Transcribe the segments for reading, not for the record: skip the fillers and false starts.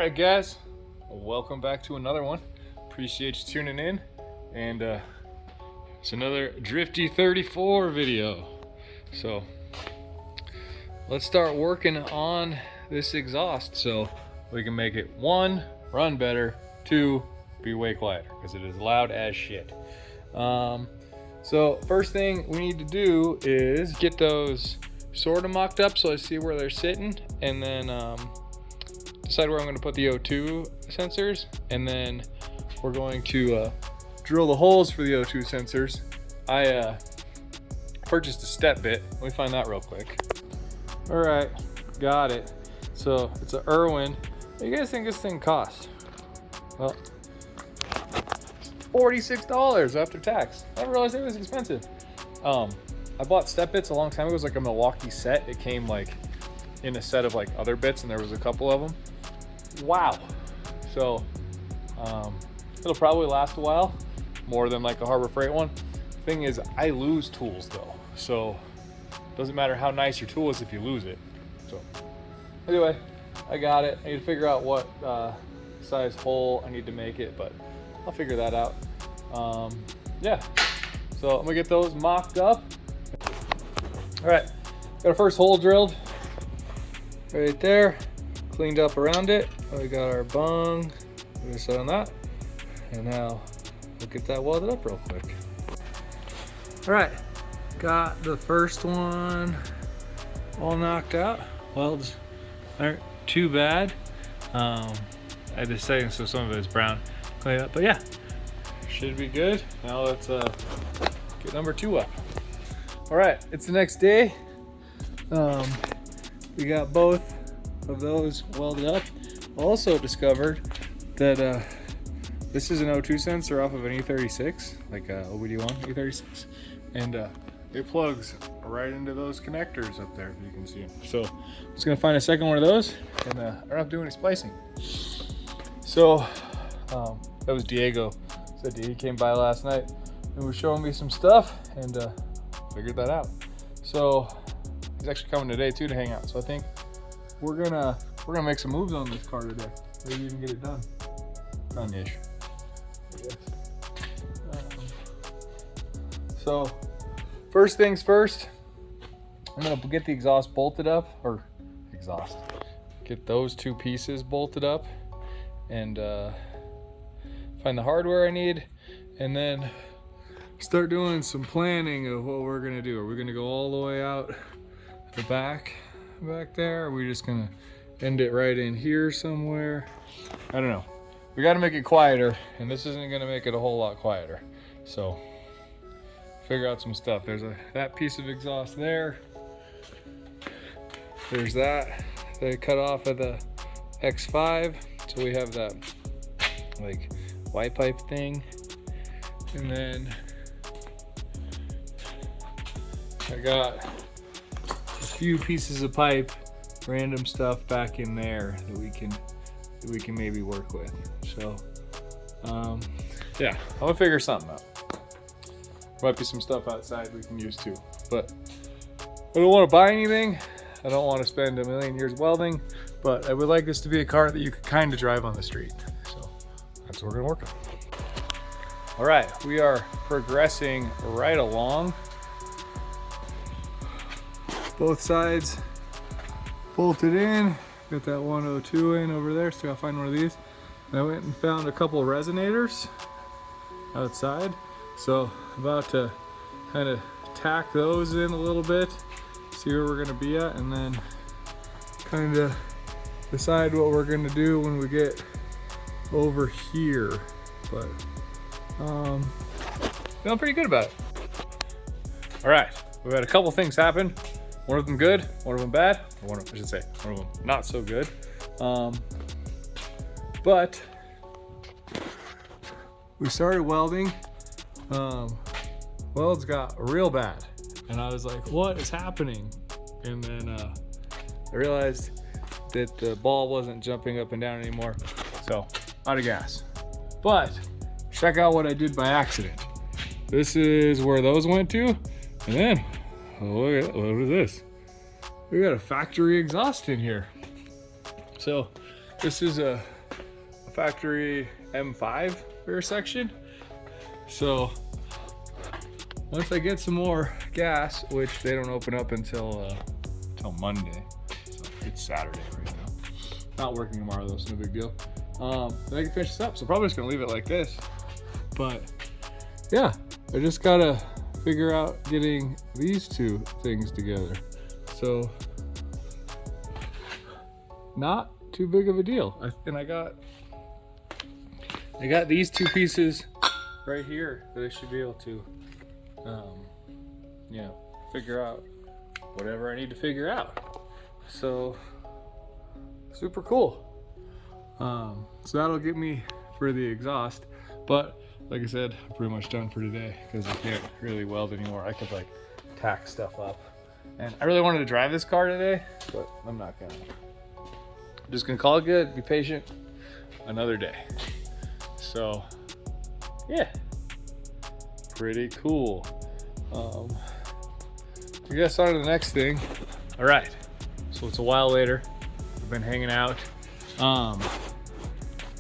Alright guys, welcome back to another one. Appreciate you tuning in, and it's another Drifty 34 video. So let's start working on this exhaust so we can make it 1, run better, 2, be way quieter, because it is loud as shit. So first thing we need to do is get those sort of mocked up so I see where they're sitting, and then decide where I'm going to put the O2 sensors, and then we're going to drill the holes for the O2 sensors. I purchased a step bit. Let me find that real quick. All right, got it. So it's a Irwin. What do you guys think this thing costs? Well, $46 after tax. I didn't realize it was expensive. I bought step bits a long time ago. It was like a Milwaukee set. It came like in a set of like other bits, and there was a couple of them. Wow. So it'll probably last a while, more than like a Harbor Freight one. Thing is, I lose tools though, so it doesn't matter how nice your tool is if you lose it. So anyway, I got it. I need to figure out what size hole I need to make it, but I'll figure that out. Yeah, so I'm gonna get those mocked up. All right, got our first hole drilled right there, cleaned up around it. We got our bung, we're gonna set on that, and now we'll get that welded up real quick. All right, got the first one all knocked out. Welds aren't too bad. I had this setting so some of it is brown. Clean it up, but yeah, should be good. Now let's get number 2 up. All right, it's the next day. We got both of those welded up. Also discovered that this is an O2 sensor off of an E36, like a OBD1 E36, and it plugs right into those connectors up there, if you can see them. So I'm just gonna find a second one of those, and I don't have to do any splicing. So that was Diego. Said he came by last night and was showing me some stuff, and figured that out. So he's actually coming today too to hang out. So I think we're gonna make some moves on this car today. Maybe even get it done. Done-ish. So first things first, I'm gonna get the exhaust bolted up, or get those 2 pieces bolted up, and find the hardware I need, and then start doing some planning of what we're gonna do. Are we gonna go all the way out the back there? Or are we just gonna end it right in here somewhere? I don't know. We got to make it quieter, and this isn't gonna make it a whole lot quieter. So figure out some stuff. There's that piece of exhaust there. There's that they cut off of the X5, so we have that like white pipe thing, and then I got a few pieces of pipe, random stuff back in there that we can maybe work with. So yeah, I'm gonna figure something out. Might be some stuff outside we can use too, but I don't want to buy anything. I don't want to spend a million years welding, but I would like this to be a car that you could kind of drive on the street. So that's what we're gonna work on. All right, we are progressing right along. Both sides bolted in. Got that 102 in over there, so I'll find one of these. And I went and found a couple of resonators outside. So I'm about to kind of tack those in a little bit, see where we're gonna be at, and then kind of decide what we're gonna do when we get over here. But feeling pretty good about it. All right, we've had a couple things happen. One of them good, one of them bad, or one of them not so good. But we started welding. Welds got real bad, and I was like, what is happening? And then I realized that the ball wasn't jumping up and down anymore, so out of gas. But check out what I did by accident. This is where those went to, and then look at this. We got a factory exhaust in here. So This is a factory M5 rear section. So once I get some more gas, which they don't open up until Monday, so it's Saturday right now. Not working tomorrow though, so no big deal. Then I can finish this up. So probably just gonna leave it like this. But yeah, I just gotta figure out getting these two things together. So not too big of a deal. And I got these two pieces right here that I should be able to, you know, figure out whatever I need to figure out. So super cool. So that'll get me for the exhaust. But like I said, I'm pretty much done for today because I can't really weld anymore. I could like tack stuff up. And I really wanted to drive this car today, but I'm not gonna. I'm just gonna call it good, be patient, another day. So yeah, pretty cool. I guess on to the next thing. All right, so it's a while later. We've been hanging out.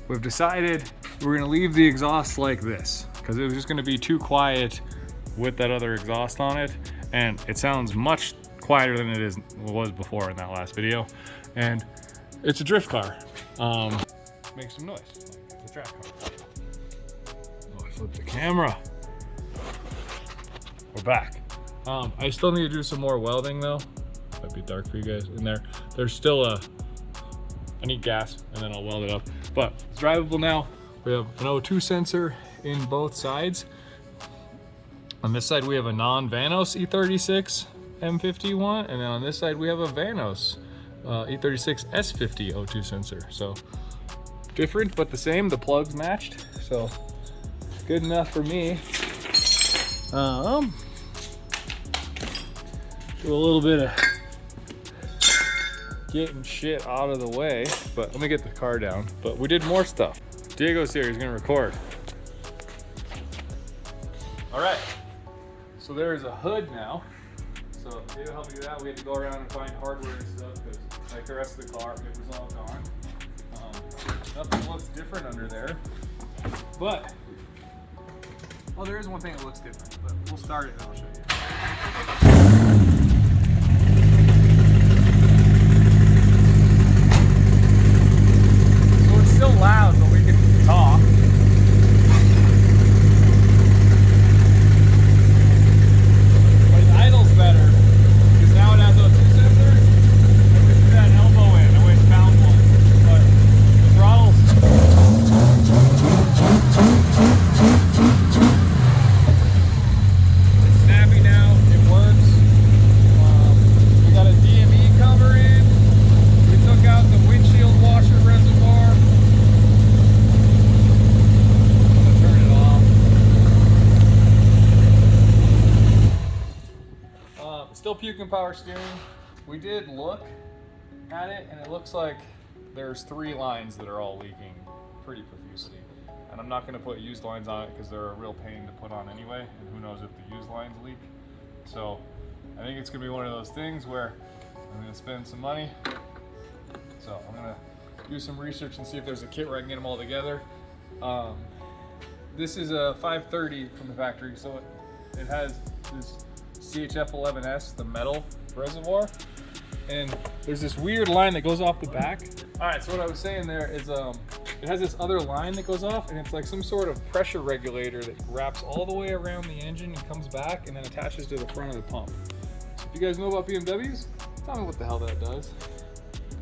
We've decided we're gonna leave the exhaust like this because it was just gonna be too quiet with that other exhaust on it, and it sounds much quieter than it was before in that last video. And it's a drift car. Makes some noise like it's a track car. Oh, I flipped the camera. We're back. I still need to do some more welding though. Might be dark for you guys in there. There's still I need gas and then I'll weld it up. But it's drivable now. We have an O2 sensor in both sides. On this side we have a non-Vanos E36 M51, and then on this side we have a Vanos E36 S50 O2 sensor. So different but the same. The plugs matched, so good enough for me. Do a little bit of getting shit out of the way, but let me get the car down. But we did more stuff. Diego's here, he's gonna record. All right, so there is a hood now. So Diego helped me do that. We had to go around and find hardware and stuff because like the rest of the car, it was all gone. Nothing looks different under there, but, well, there is one thing that looks different, but we'll start it and I'll show you. Still loud, but we can talk. But it idles better because now it has those two sensors. This is that elbow in. I wish I found one, but the throttle's it's snappy now. It works. We got a DME cover in. We took out the windshield washer reservoir. Still puking power steering. We did look at it and it looks like there's 3 lines that are all leaking pretty profusely. And I'm not going to put used lines on it because they're a real pain to put on anyway, and who knows if the used lines leak. So I think it's going to be one of those things where I'm going to spend some money. So I'm going to do some research and see if there's a kit where I can get them all together. This is a 530 from the factory, so it has this CHF11S, the metal reservoir, and there's this weird line that goes off the back. All right, so what I was saying there is it has this other line that goes off, and it's like some sort of pressure regulator that wraps all the way around the engine and comes back and then attaches to the front of the pump. So if you guys know about BMWs, tell me what the hell that does.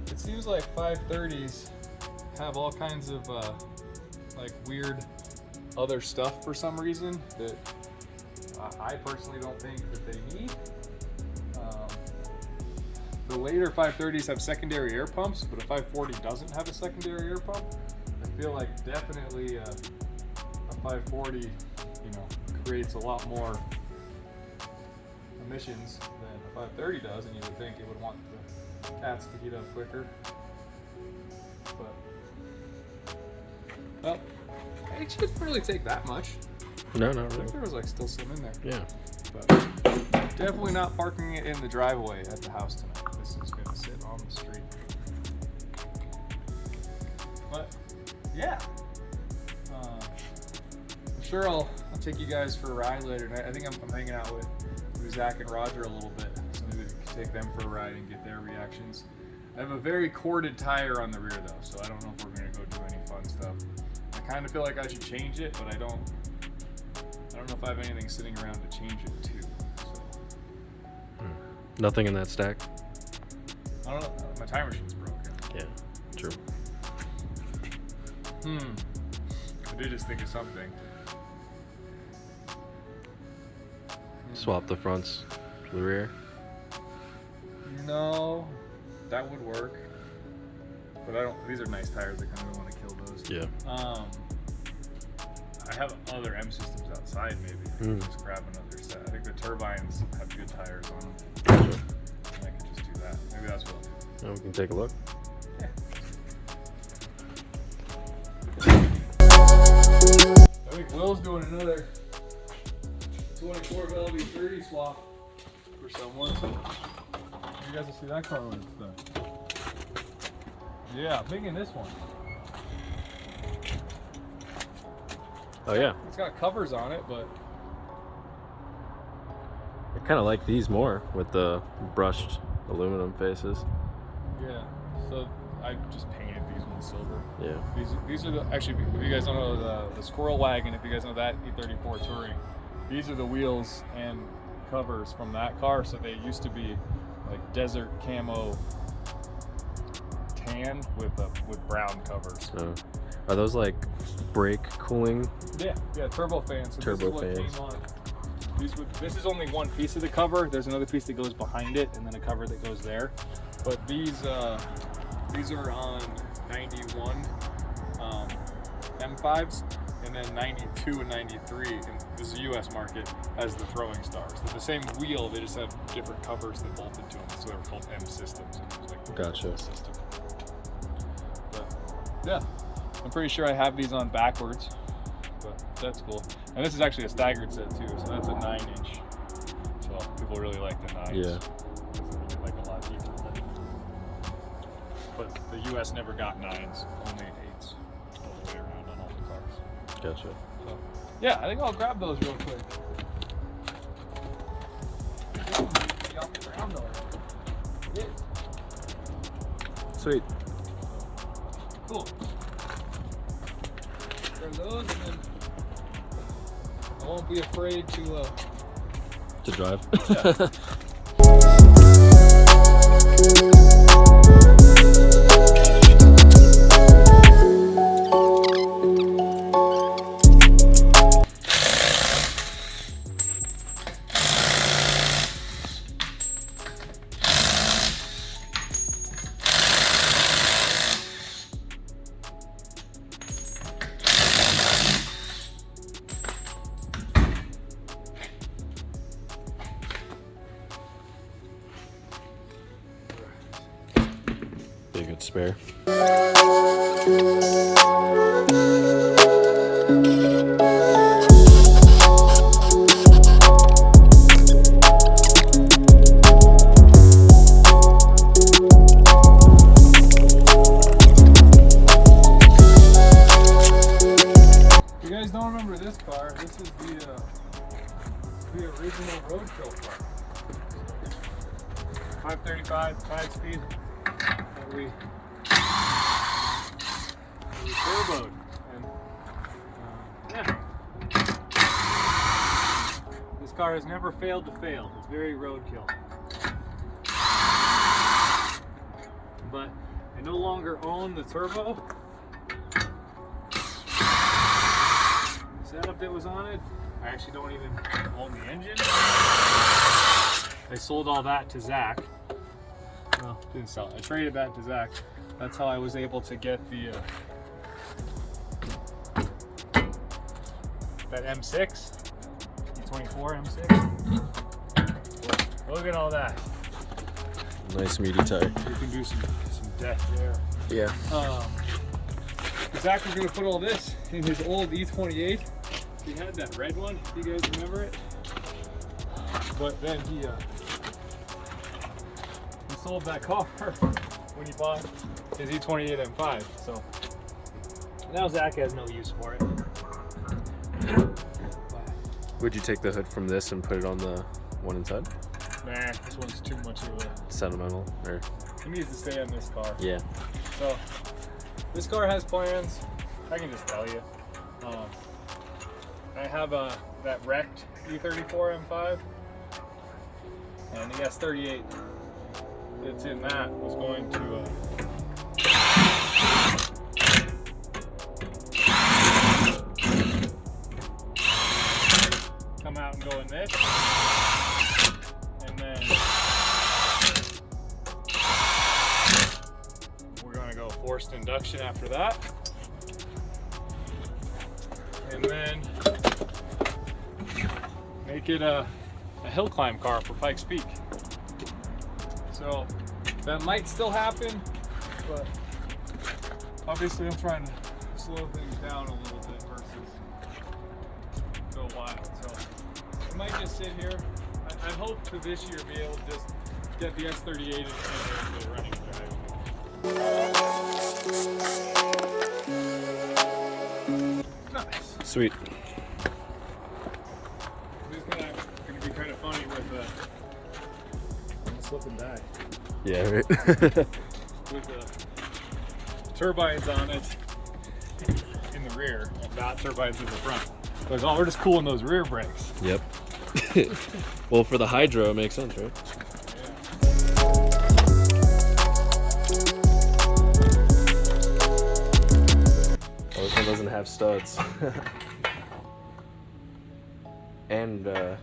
It seems like 530s have all kinds of like weird other stuff for some reason that I personally don't think that they need. The later 530s have secondary air pumps, but a 540 doesn't have a secondary air pump. I feel like definitely a 540, you know, creates a lot more emissions than a 530 does, and you would think it would want the cats to heat up quicker. But, well, it shouldn't really take that much. No, not I really. think there was like still some in there. Yeah. But definitely not parking it in the driveway at the house tonight. This is gonna sit on the street. But yeah, I'm sure I'll take you guys for a ride later tonight. I think I'm hanging out with Zach and Roger a little bit, so maybe we can take them for a ride and get their reactions. I have a very corded tire on the rear though, so I don't know if we're gonna go do any fun stuff. I kind of feel like I should change it, but I don't know if I have anything sitting around to change it to. So. Nothing in that stack? I don't know. My tire machine's broken. Yeah, true. I did just think of something. Swap the fronts to the rear? No, that would work. But I don't. These are nice tires. I kind of want to kill those. Yeah. I have other M systems outside. Maybe just grab another set. I think the turbines have good tires on them. Gotcha. And I could just do that. Maybe that's what I'll do. Yeah, we can take a look. Yeah. I think Will's doing another 24 LB30 swap for someone. So you guys will see that car when it's done. Yeah, I'm thinking this one. Oh yeah. It's got covers on it, but I kind of like these more with the brushed aluminum faces. yeah. So I just painted these ones silver. Yeah. These are the, actually, if you guys don't know the Squirrel Wagon, if you guys know that E34 Touring, these are the wheels and covers from that car. So they used to be like desert camo tan with brown covers. Are those like brake cooling? Yeah, turbo fans. So Turbo this is fans. what came on. This is only one piece of the cover. There's another piece that goes behind it, and then a cover that goes there. But these are on 91 M5s, and then 92 and 93. And this is a U.S. market as the Throwing Stars. They're the same wheel. They just have different covers that bolted to them. So they're called M systems. It's like Gotcha. System. But yeah. I'm pretty sure I have these on backwards, but that's cool. And this is actually a staggered set too, so that's a 9-inch. So people really like the 9s. Yeah. Because they like a lot deeper. But the US never got 9s, only 8s all the way around on all the cars. Gotcha. So yeah, I think I'll grab those real quick. Be off the ground though. Yeah. Sweet. Cool. Those, and then I won't be afraid to drive. Yeah. Be a good spare. If you guys don't remember this car, this is the original roadkill car. 535, 5-speed. We turboed, and yeah, this car has never failed to fail. It's very roadkill, but I no longer own the turbo. The setup that was on it, I actually don't even own the engine. I sold all that to Zach. Well, didn't sell it. I traded that to Zach. That's how I was able to get the that M6, E24 M6. Look at all that. Nice meaty tire. You can do some death there. Yeah. Zach was gonna put all this in his old E28. He had that red one. Do you guys remember it? But then he sold that car when he bought his E28 M5. So Now Zach has no use for it. Would you take the hood from this and put it on the one inside? Nah, this one's too much of a... Sentimental, or? He needs to stay on this car. Yeah. So, this car has plans. I can just tell you. I have that wrecked E34 M5, and the S38 that's in that was going to come out and go in this, and then we're going to go forced induction after that. And then make it a hill climb car for Pikes Peak. So that might still happen, but obviously I'm trying to slow things down a little bit versus go wild. So I might just sit here. I hope to this year be able to just get the S38 into the running drive. Nice. Sweet. This is gonna be kind of funny with slip and die. Yeah, right. With the turbines on it in the rear and not turbines in the front. Because we're just cooling those rear brakes. Yep. Well, for the hydro, it makes sense, right? Oh, this one doesn't have studs. And, oh,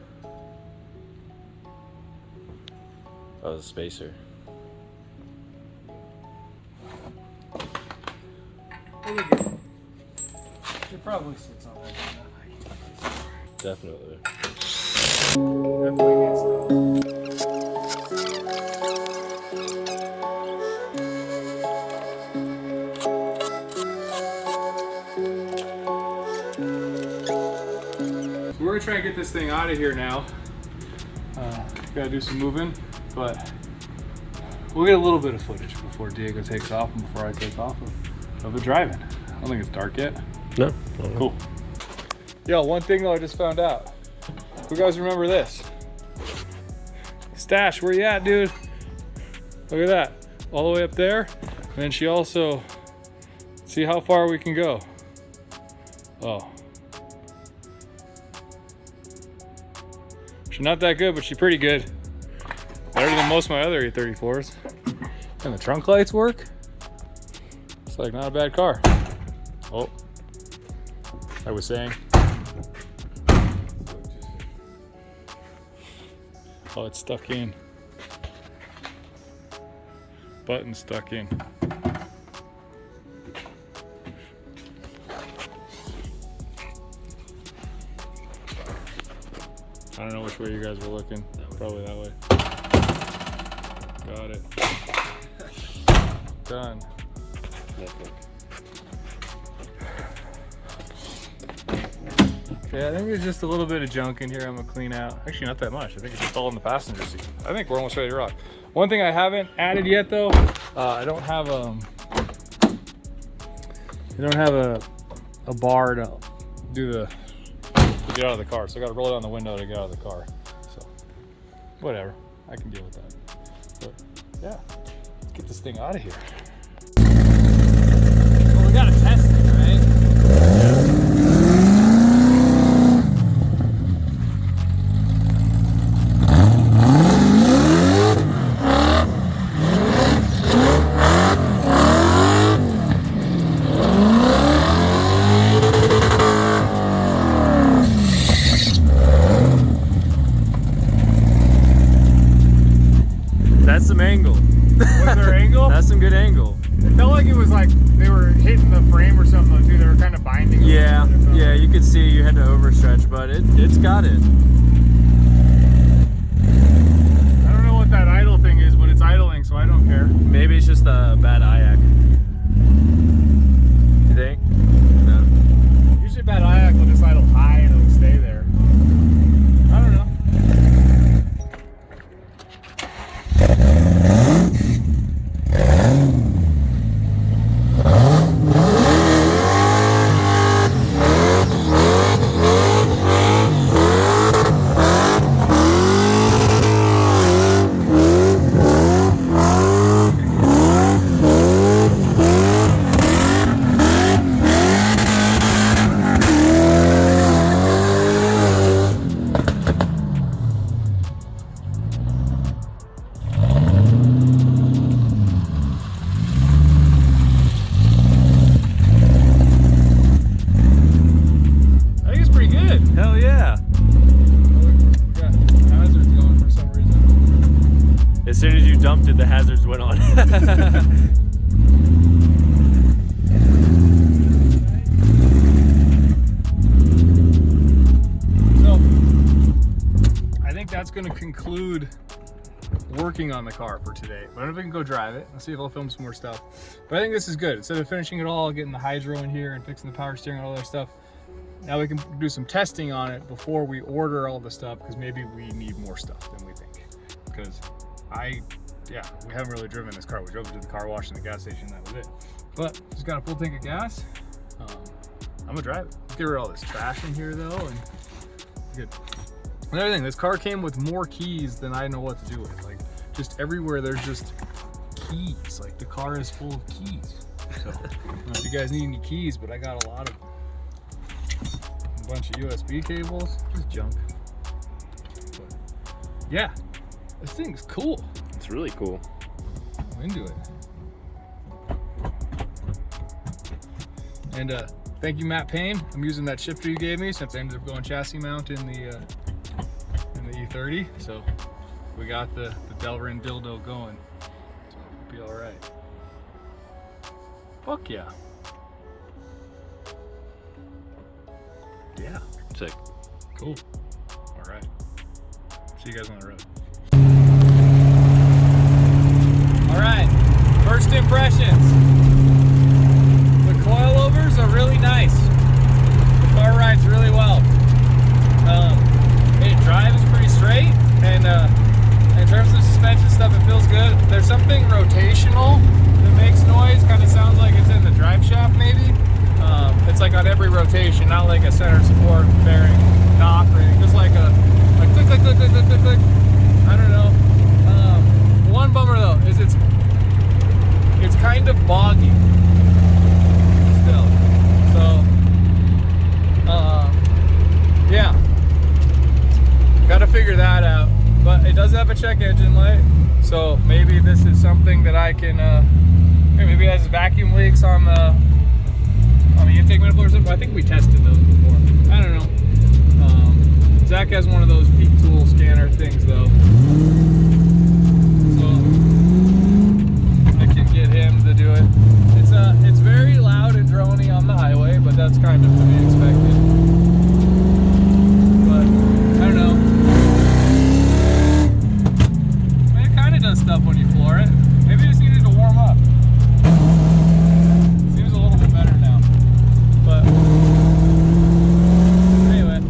the spacer. It probably sits on that. Definitely. Definitely gets stuff. We're gonna try and get this thing out of here now. Gotta do some moving, but we'll get a little bit of footage before Diego takes off and before I take off of the driving. I don't think it's dark yet. No. Cool. Yo, one thing though I just found out. Who guys remember this? Stash, where you at, dude? Look at that. All the way up there. And then she also, see how far we can go. Oh. She's not that good, but she's pretty good. Better than most of my other E34s. And the trunk lights work. It's like not a bad car. Oh, I was saying. Oh, it's stuck in. Button stuck in. I don't know which way you guys were looking. Probably that way. Got it. Done. Yeah, I think there's just a little bit of junk in here I'm gonna clean out. Actually, not that much. I think it's just all in the passenger seat. I think we're almost ready to rock. One thing I haven't added yet though, I don't have a bar to do to get out of the car. So I gotta roll it down the window to get out of the car. So whatever, I can deal with that. But yeah, let's get this thing out of here. Well, we gotta test it, right? That's some angle. Was there angle? That's some good angle. It felt like it was like they were hitting the frame or something too. They were kind of binding. Yeah, yeah, you could see you had to overstretch, but it's got it. I don't know what that idle thing is, but it's idling, so I don't care. Maybe it's just a bad IAC. You think? No. Usually bad IAC will just idle high and it'll stay there. I don't know. As soon as you dumped it, the hazards went on. So, I think that's going to conclude working on the car for today. But I don't know if we can go drive it. I'll see if I'll film some more stuff. But I think this is good. Instead of finishing it all, getting the hydro in here and fixing the power steering and all that stuff, now we can do some testing on it before we order all the stuff, because maybe we need more stuff than we think. Because we haven't really driven this car. We drove it to the car wash and the gas station, that was it. But just got a full tank of gas. I'm gonna drive it. Let's get rid of all this trash in here though, and good. Another thing, this car came with more keys than I know what to do with. Like, just everywhere there's just keys. Like, the car is full of keys. So, I don't know if you guys need any keys, but I got a lot of them. A bunch of USB cables, just junk. But, yeah, this thing's cool. It's really cool. I'm into it. And thank you, Matt Payne. I'm using that shifter you gave me since I ended up going chassis mount in the E30. So we got the Delrin dildo going. So it'll be all right. Fuck yeah. Yeah. Sick. Cool. All right. See you guys on the road. All right. First impressions. The coilovers are really nice. The car rides really well. It drives pretty straight, and in terms of suspension stuff, it feels good. There's something rotational that makes noise. Kind of sounds like it's in the drive shaft, maybe. It's like on every rotation, not like a center support bearing knock or anything. Just like a click, click, click, click, click, click, click. I don't know. One bummer though is it's kind of boggy still. So, yeah, got to figure that out. But it does have a check engine light, so maybe this is something that I can. Maybe it has vacuum leaks on the intake manifold or something. I think we tested those before. I don't know. Zach has one of those peak tool scanner things though, so I can get him to do it. It's very loud and drony on the highway, but that's kind of to be expected. But I don't know. I mean, it kind of does stuff when you floor it. Maybe it just needed to warm up. Seems a little bit better now. But anyway,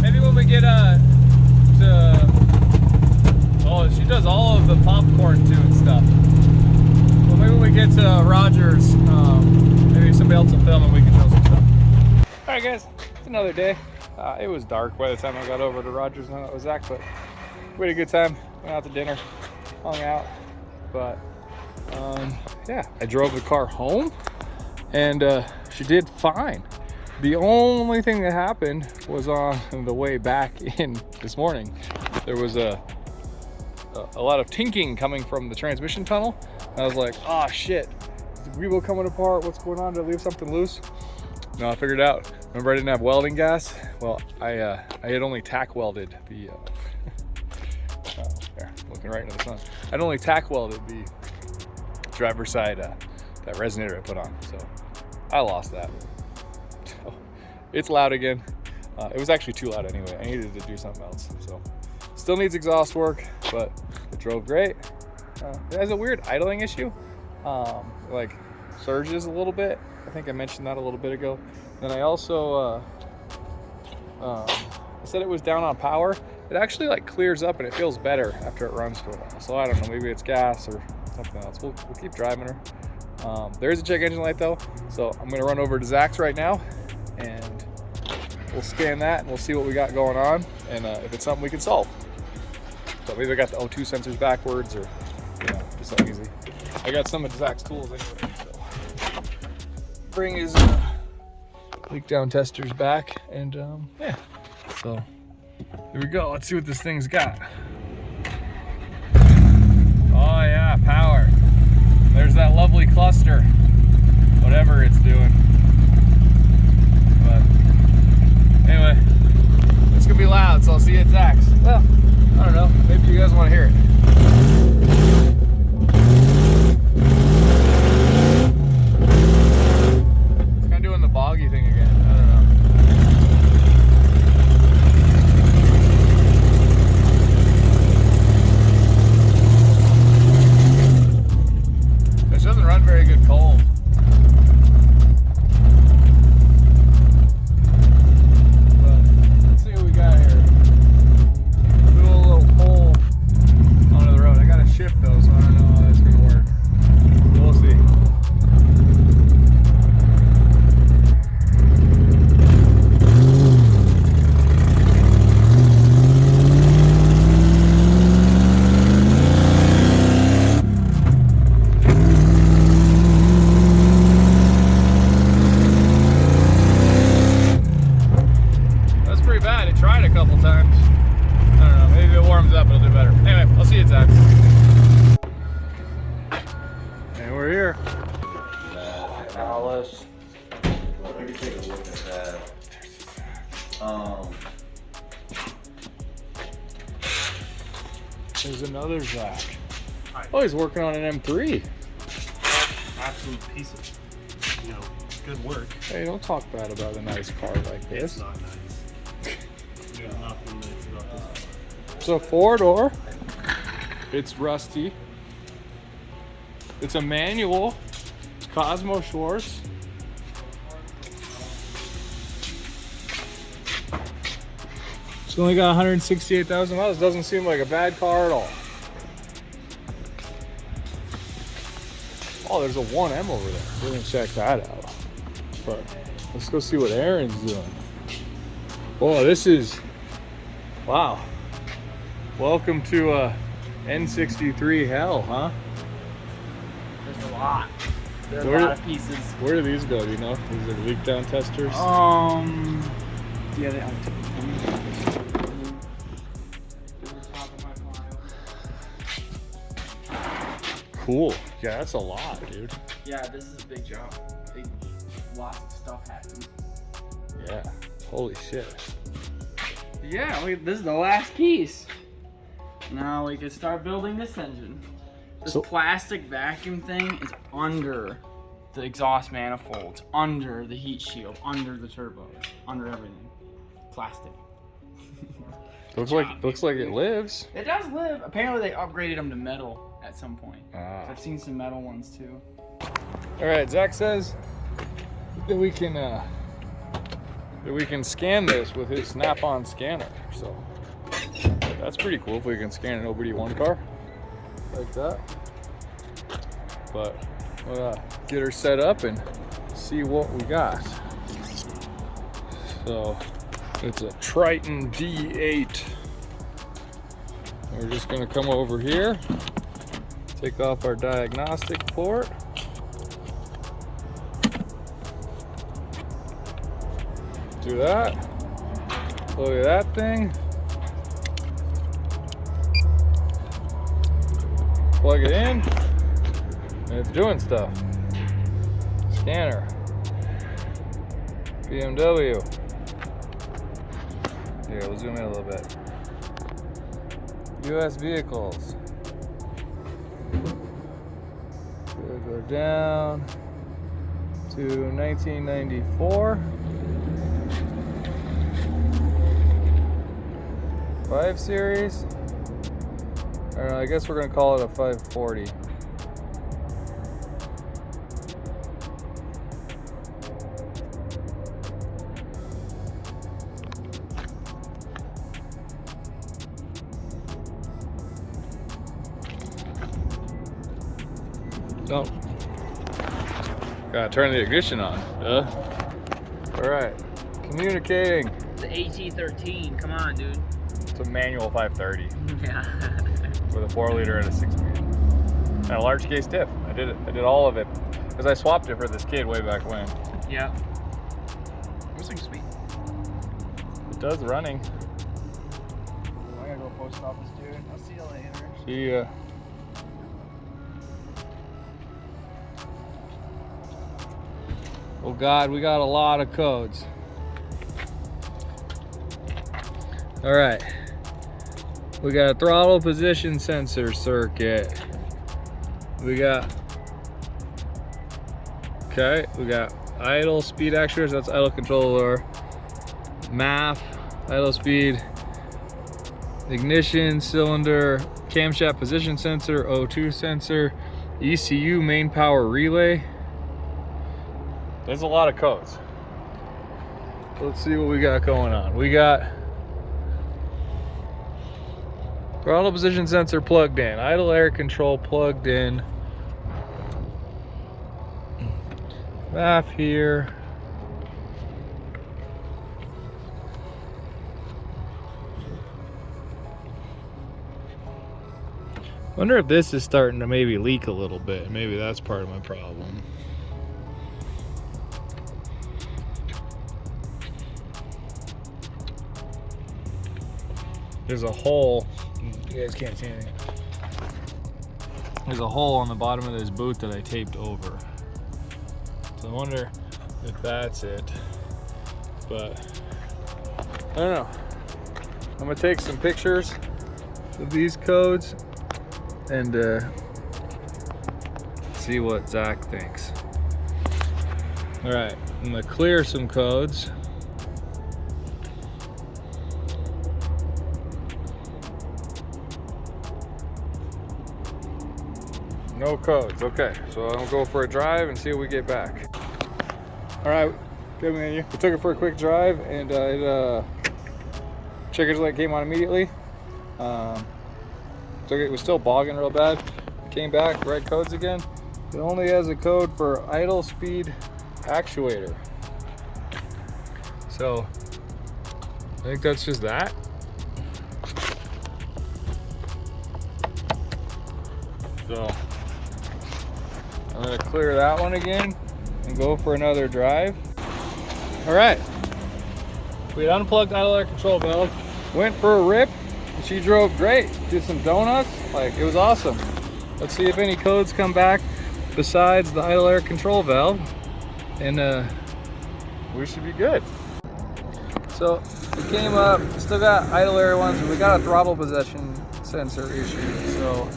maybe when we get she does all of the popcorn too and stuff. Well, maybe when we get to Rogers, maybe somebody else will film and we can show some stuff. All right, guys, it's another day. It was dark by the time I got over to Rogers and that was Zach, but we had a good time. Went out to dinner, hung out, but yeah, I drove the car home and she did fine. The only thing that happened was on the way back in this morning. There was a lot of tinking coming from the transmission tunnel. I was like, oh shit, is the wheel coming apart? What's going on? Did I leave something loose? No, I figured it out. Remember I didn't have welding gas? Well, I had only tack welded the, there, looking right into the sun. I'd only tack welded the driver's side, that resonator I put on. So I lost that. So it's loud again. It was actually too loud anyway. I needed to do something else. So still needs exhaust work, but it drove great. It has a weird idling issue. Like surges a little bit. I think I mentioned that a little bit ago. Then I also I said it was down on power. It actually like clears up and it feels better after it runs for a while. So I don't know, maybe it's gas or something else. We'll keep driving her. There is a check engine light though, so I'm gonna run over to Zach's right now and we'll scan that and we'll see what we got going on and if it's something we can solve. So maybe I got the O2 sensors backwards or, you know, just something easy. I got some of Zach's tools anyway, so bring his leak down testers back and yeah, so here we go. Let's see what this thing's got. Oh yeah, power. There's that lovely cluster, whatever it's doing. But anyway, it's gonna be loud, so I'll see you at Zach's. Well, I don't know, maybe you guys want to hear it. shift though, so I don't know how that's gonna work. We'll see. That's pretty bad. It tried a couple times. I don't know, maybe it warms up, it'll do better. Anyway, I'll see you, Zach. And we're here. Alice. Let me take a look at that. There's another Zach. Oh, he's working on an M3. Absolute piece of, good work. Hey, don't talk bad about a nice car like this. It's not nice. There's nothing nice about this car. It's a four-door. It's rusty. It's a manual. It's Cosmo Schwartz. It's only got 168,000 miles. Doesn't seem like a bad car at all. Oh, there's a 1M over there. We're gonna check that out. But let's go see what Aaron's doing. Oh, this is, wow. Welcome to N63 hell, huh? There's a lot. There's Where a do- lot of pieces. Where do these go? Do you know? These are leak down testers. Yeah, they are. Cool. Yeah, that's a lot, dude. Yeah, this is a big job. Lots of stuff happens. Yeah. Holy shit. Yeah, look, this is the last piece. Now we can start building this engine. This So- plastic vacuum thing is under the exhaust manifold, it's under the heat shield, under the turbos, under everything. Plastic. Looks like it lives. It does live. Apparently they upgraded them to metal at some point. Ah. I've seen some metal ones too. All right, Zach says that we can scan this with his snap-on scanner. So that's pretty cool if we can scan an OBD1 car like that. But we'll get her set up and see what we got. So it's a Triton D8. We're just gonna come over here, take off our diagnostic port. Do that. Look at that thing. Plug it in. And it's doing stuff. Scanner. BMW. Here, we'll zoom in a little bit. US vehicles. We'll go down to 1994. 5 Series. I don't know, I guess we're gonna call it a 540. Oh. Gotta turn the ignition on. Alright. Communicating. The HE53, come on, dude. It's a manual 530 Yeah. with a 4-liter and a 6-speed. And a large case diff. I did all of it. Because I swapped it for this kid way back when. Yeah. This thing's sweet. It does running. I gotta go post office, dude. I'll see you later. See ya. Oh God, we got a lot of codes. All right. We got a throttle position sensor circuit. We got idle speed actuators, that's idle controller. MAF, idle speed, ignition, cylinder, camshaft position sensor, O2 sensor, ECU main power relay. There's a lot of codes. Let's see what we got going on. We got Throttle position sensor plugged in. Idle air control plugged in. Map here. Wonder if this is starting to maybe leak a little bit. Maybe that's part of my problem. There's a hole. You guys can't see anything. There's a hole on the bottom of this boot that I taped over. So I wonder if that's it. But I don't know. I'm gonna take some pictures of these codes and see what Zach thinks. All right, I'm gonna clear some codes. No codes, okay. So I'll go for a drive and see what we get back. All right, good menu. We took it for a quick drive and checkers light came on immediately. It was still bogging real bad. Came back, read codes again. It only has a code for idle speed actuator. So I think that's just that. So I'm gonna clear that one again and go for another drive. All right, we had unplugged idle air control valve, went for a rip. She drove great, did some donuts, like it was awesome. Let's see if any codes come back besides the idle air control valve, and we should be good. So we came up, still got idle air ones, but we got a throttle position sensor issue, so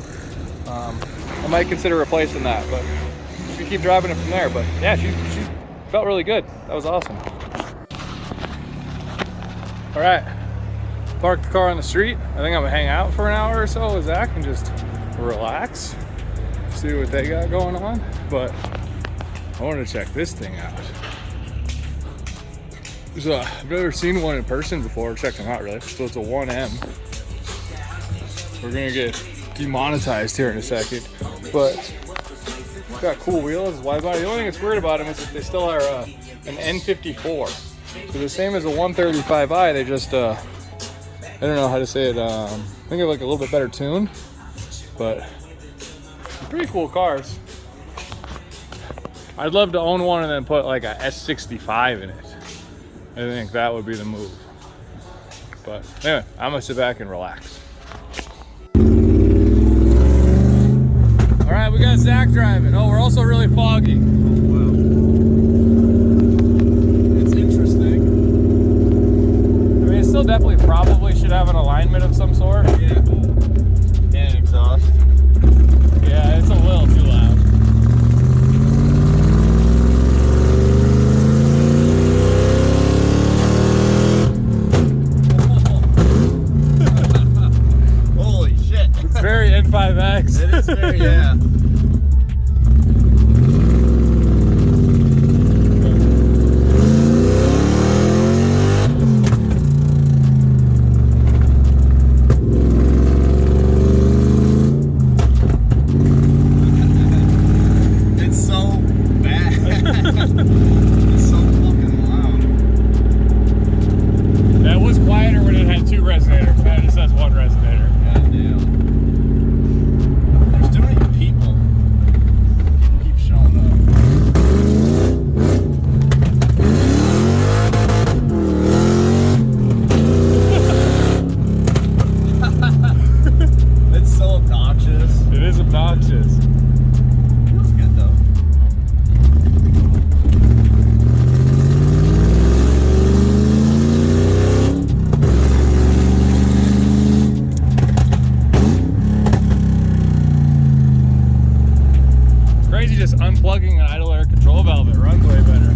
I might consider replacing that, but we keep driving it from there. But yeah, she felt really good. That was awesome. All right. Parked the car on the street. I think I'm gonna hang out for an hour or so with Zach and just relax, see what they got going on. But I wanted to check this thing out. So I've never seen one in person before. Checked them out really. So it's a 1M. We're gonna get demonetized here in a second, but it's got cool wheels, wide body. The only thing that's weird about them is that they still are an N54. So the same as a 135i. They just I don't know how to say it. I think of like a little bit better tune, but pretty cool cars. I'd love to own one and then put like a S65 in it. I think that would be the move. But anyway, I'm gonna sit back and relax. All right, we got Zach driving. Oh, we're also really foggy. Still definitely probably should have an alignment of some sort. Yeah. And exhaust. Yeah, it's a little too loud. Holy shit. It's very N5X. It is very, yeah. Unplugging an idle air control valve, it runs way better.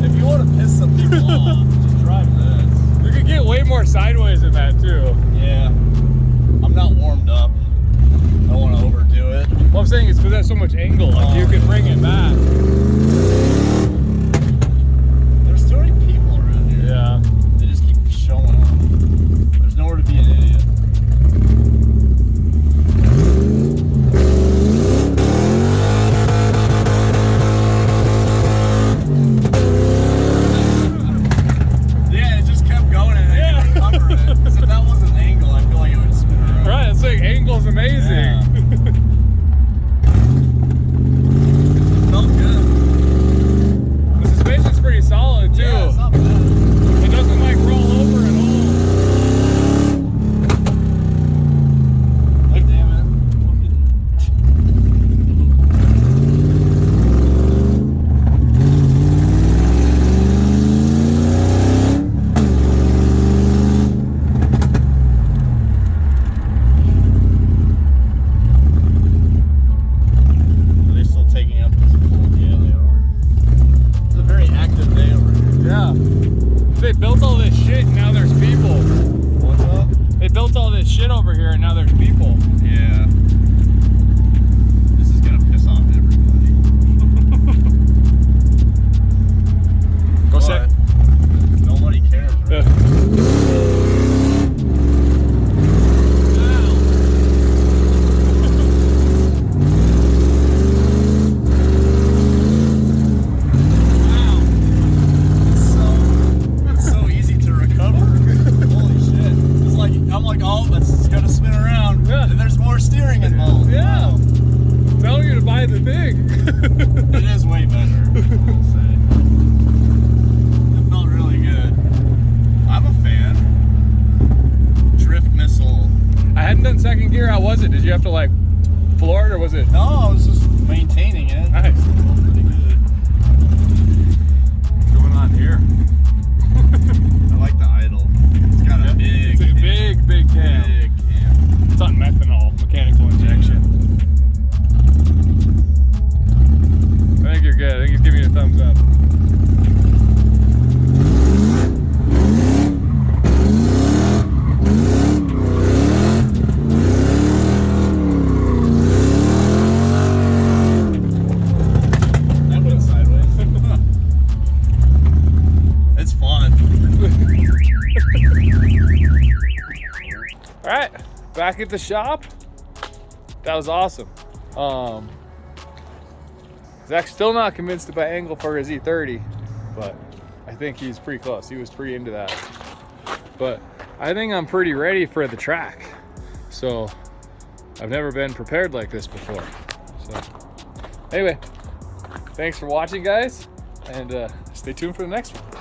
If you want to piss some people off, just drive this. We could get way more sideways in that too. Yeah. I'm not warmed up. I don't want to overdo it. Well, I'm saying is because there's so much angle, like you could bring it back. There's too many people around here. Yeah. They just keep showing up. There's nowhere to be an idiot. Yeah, it just kept going and I couldn't cover it. Because if that was an angle, I feel like it would spin around. Right, it's like angle's amazing. Yeah. It felt good. The suspension's pretty solid too. Yeah, it's not bad. It doesn't like roll over at all. Like, damn it. Are they still taking up this pool? Yeah, they are. It's a very active day over here. Yeah. They built all this shit and now there's people. What's up? They built all this shit over here and now there's people. Yeah. This is gonna piss off everybody. Go set. But nobody cares, right? It's so easy to recover. Holy shit. It's like, I'm like, oh, it's gonna spin around. Yeah. And there's more steering involved. Yeah. I'm telling you to buy the thing. It is way better, I will say. It felt really good. I'm a fan. Drift missile. I hadn't done second gear. How was it? Did you have to like floor it or was it? No, I was just maintaining it. Nice. It felt pretty good. What's going on here? I like the idle. It's got a big, It's a big cam. big cam. It's on methanol, mechanical injection. I think you're good. I think he's giving you a thumbs up. That went sideways. It's fun. All right, back at the shop. That was awesome. Zach's still not convinced to buy angle for his E30, but I think he's pretty close. He was pretty into that. But I think I'm pretty ready for the track. So I've never been prepared like this before. So anyway, thanks for watching, guys, and stay tuned for the next one.